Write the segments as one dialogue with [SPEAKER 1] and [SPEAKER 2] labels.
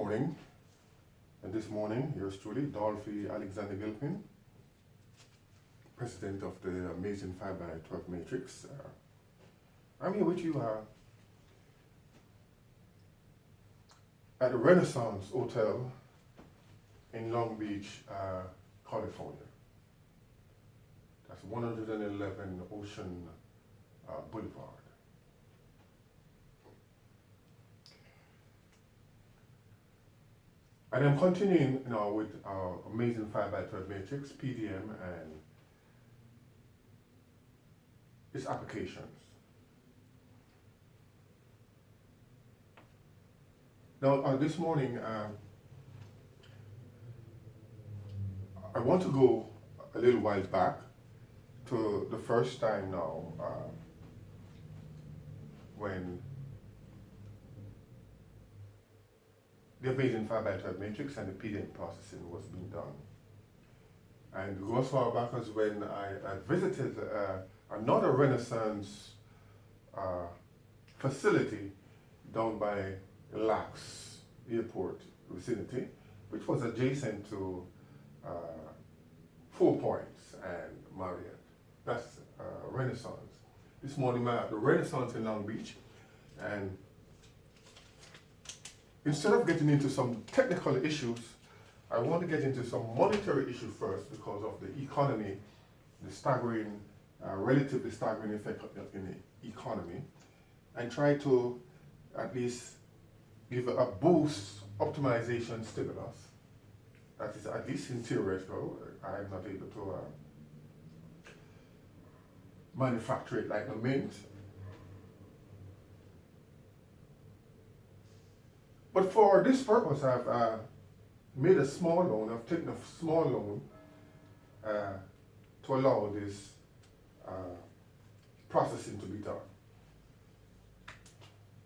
[SPEAKER 1] morning, and this morning, yours truly, Dolphy Gilpin, president of the amazing 5x12 matrix. I'm here with you at the Renaissance Hotel in Long Beach, California. That's 111 Ocean Boulevard. And I'm continuing now with our amazing 5x12 matrix, PDM, and its applications. Now, this morning, I want to go a little while back to the first time now when the amazing 5x12 matrix and the PDM processing was being done. And it goes far back as when I visited another Renaissance facility down by Lax Airport vicinity, which was adjacent to 4 Points and Marriot. That's Renaissance. This morning I'm at the Renaissance in Long Beach, and instead of getting into some technical issues, I want to get into some monetary issues first because of the economy, the staggering, relatively staggering effect in the economy, and try to at least give a boost, optimization stimulus. That is at least in theoretical. I am not able to manufacture it like the mint. But for this purpose, I've made a small loan. I've taken a small loan to allow this processing to be done.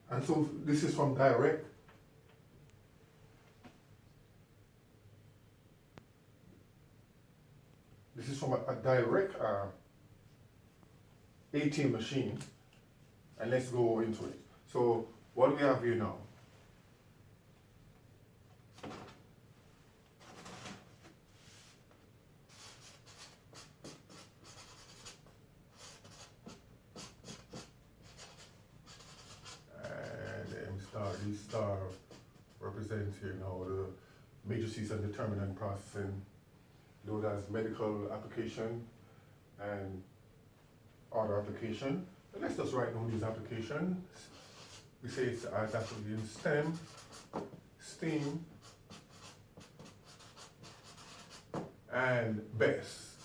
[SPEAKER 1] And so this is from direct. This is from a direct ATM machine, and let's go into it. So what we have here now. These star represents here now the matrices and determinant processing, known as medical application and other application. And let's just write down these applications. We say it's actually in STEM, STEAM, and BEST.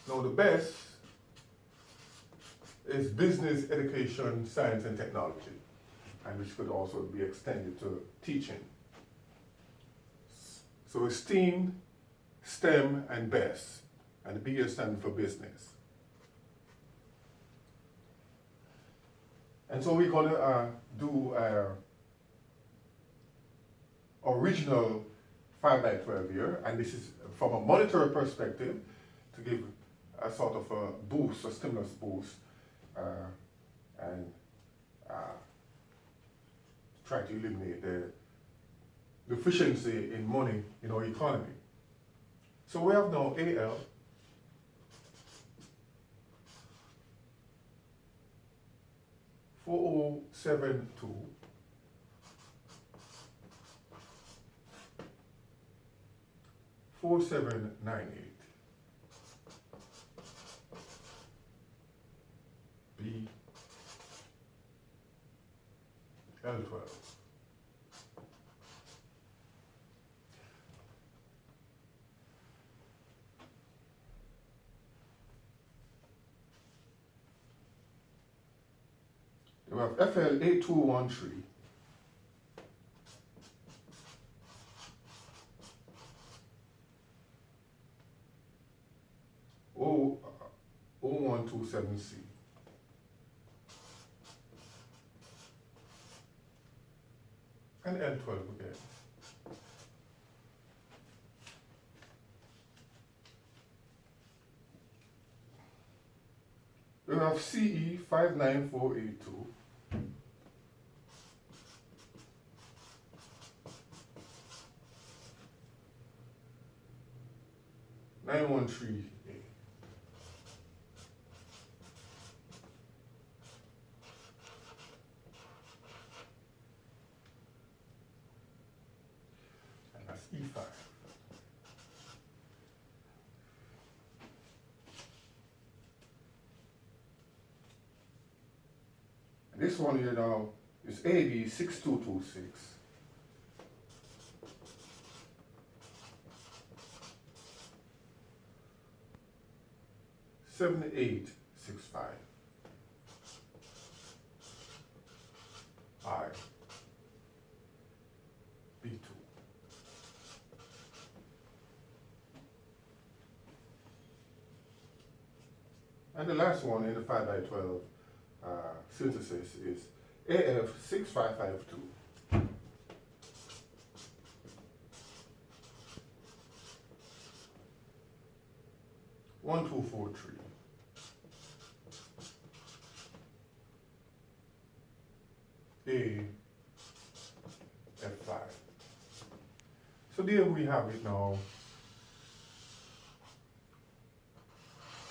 [SPEAKER 1] Now the BEST is business, education, science, and technology, and which could also be extended to teaching. So it's STEAM, STEM, and BEST, and the B stands for business. And so we're going to do our original 5x12 here, and this is from a monetary perspective to give a sort of a boost, a stimulus boost, and try to eliminate the deficiency in money in our economy. So we have now AL $4072 4798 B L12. We have FL8213 0127C. And L12 again. We have CE59482 913A. And that's E5. And this one here now is AB6226. 7865. I. B2. And the last one in the 5x12 synthesis is AF6552. 1243. A F5. So there we have it now.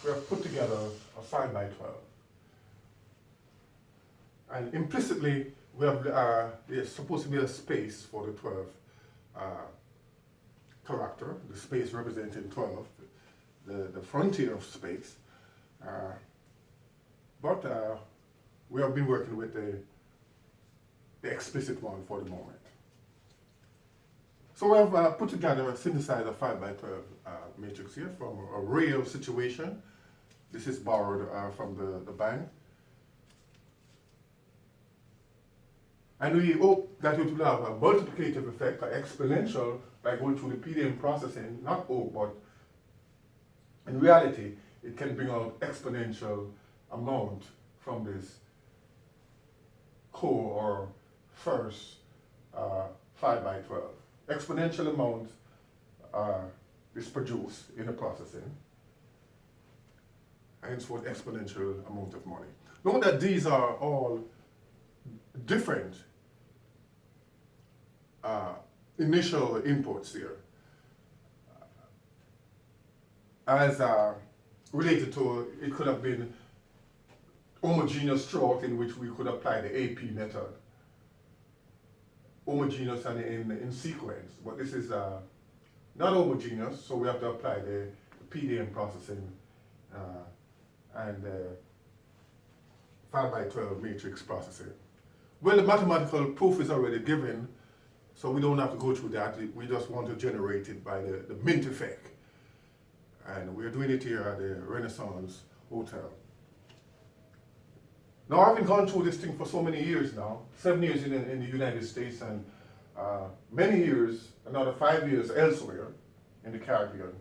[SPEAKER 1] We have put together a 5x12. And implicitly, we have there's supposed to be a space for the 12 character, the space representing 12, the frontier of space. But we have been working with the explicit one for the moment. So we have put together, synthesized a 5x12 matrix here from a real situation. This is borrowed from the bank. And we hope that it will have a multiplicative effect, an exponential, by going through the PDM processing. Not hope, but in reality, it can bring out exponential amount from this core or first 5x12. Exponential amount is produced in the processing, and it's for exponential amount of money. Note that these are all different initial inputs here, as related to, it could have been homogeneous throughout, in which we could apply the AP method. Homogeneous and in sequence, but this is not homogeneous, so we have to apply the PDM processing and 5x12 matrix processing. Well, the mathematical proof is already given, so we don't have to go through that. We just want to generate it by the mint effect. And we're doing it here at the Renaissance Hotel. Now, I've been gone through this thing for so many years now, 7 years in the United States, and many years, another 5 years elsewhere in the Caribbean.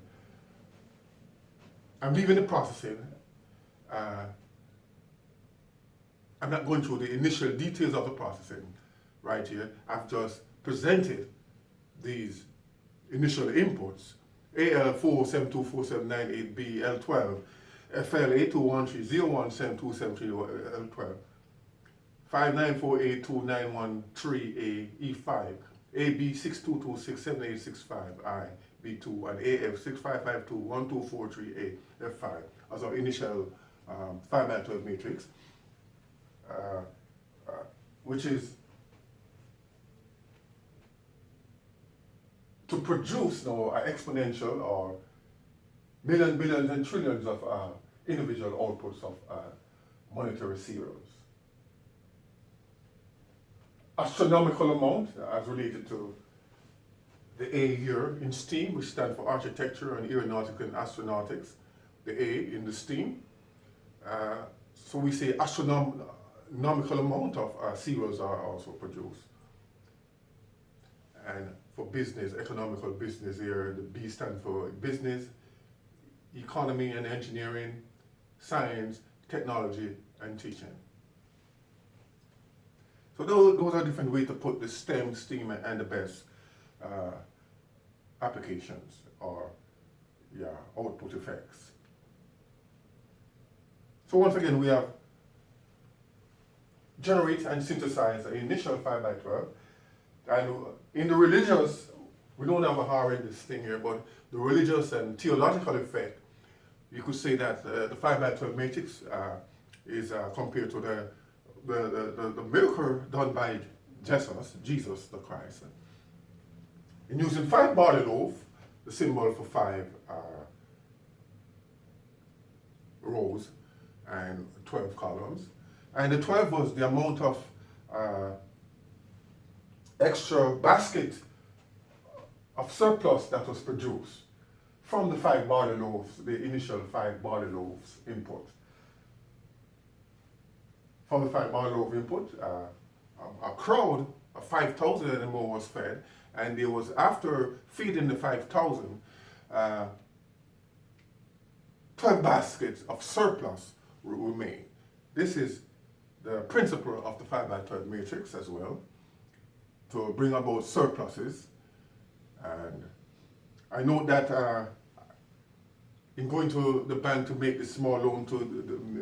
[SPEAKER 1] I'm leaving the processing. I'm not going through the initial details of the processing right here. I've just presented these initial inputs. AL4724798B L12, FL8213017273 L12, 594829113A E5, AB62267865I B2, and AF65521243A F5 as our initial 5x12 matrix, which is to produce now an exponential or millions, billions, and trillions of individual outputs of monetary zeros. Astronomical amount as related to the A here in STEAM, which stands for Architecture and Aeronautics and Astronautics, the A in the STEAM. So we say astronomical amount of zeros are also produced. And for business, economical business here, the B stands for business, economy and engineering, science, technology, and teaching. So those are different ways to put the STEM, STEAM, and the best applications or output effects. So once again, we have generate and synthesize an initial 5x12. And in the religious we don't have a horrendous thing here, but the religious and theological effect, you could say that the 5x12 matrix is compared to the miracle done by Jesus the Christ. In using 5 barley loaf, the symbol for 5 rows and 12 columns. And the 12 was the amount of extra basket of surplus that was produced from the 5 barley loaves, the initial 5 barley loaves input. From the 5 barley loaf input, a crowd of 5,000 and more was fed, and there was, after feeding the 5,000, 12 baskets of surplus remain. This is the principle of the 5x12 matrix as well, to bring about surpluses. And I know that in going to the bank to make the small loan to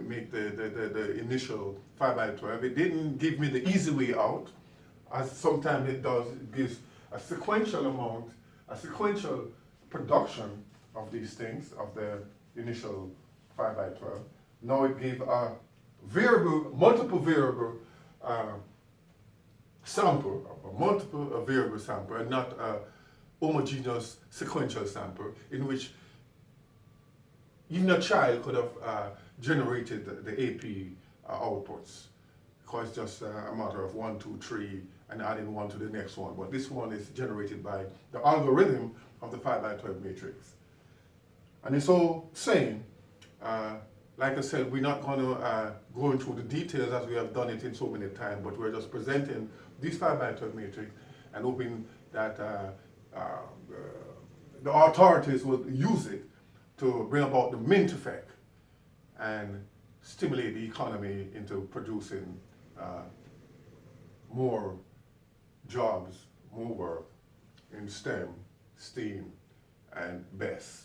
[SPEAKER 1] make the initial 5x12, it didn't give me the easy way out, as sometimes it does. It gives a sequential amount, a sequential production of these things, of the initial 5x12. Now it gave a variable, multiple variable sample, a multiple variable sample, and not a homogeneous sequential sample, in which even a child could have generated the AP outputs, because it's just a matter of 1, 2, 3, and adding one to the next one. But this one is generated by the algorithm of the 5x12 matrix. And it's all saying, like I said, we're not going to go into the details as we have done it in so many times, but we're just presenting this 5x12 matrix and hoping that the authorities will use it to bring about the mint effect and stimulate the economy into producing more jobs, more work in STEM, STEAM, and BEST.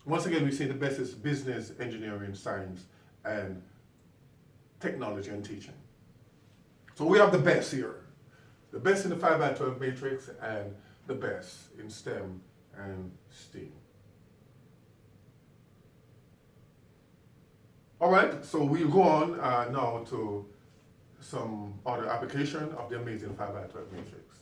[SPEAKER 1] Once again, we say the best is business, engineering, science, and technology and teaching. So we have the best here. The best in the 5x12 matrix and the best in STEM and STEAM. All right, so we'll go on now to some other application of the amazing 5x12 matrix.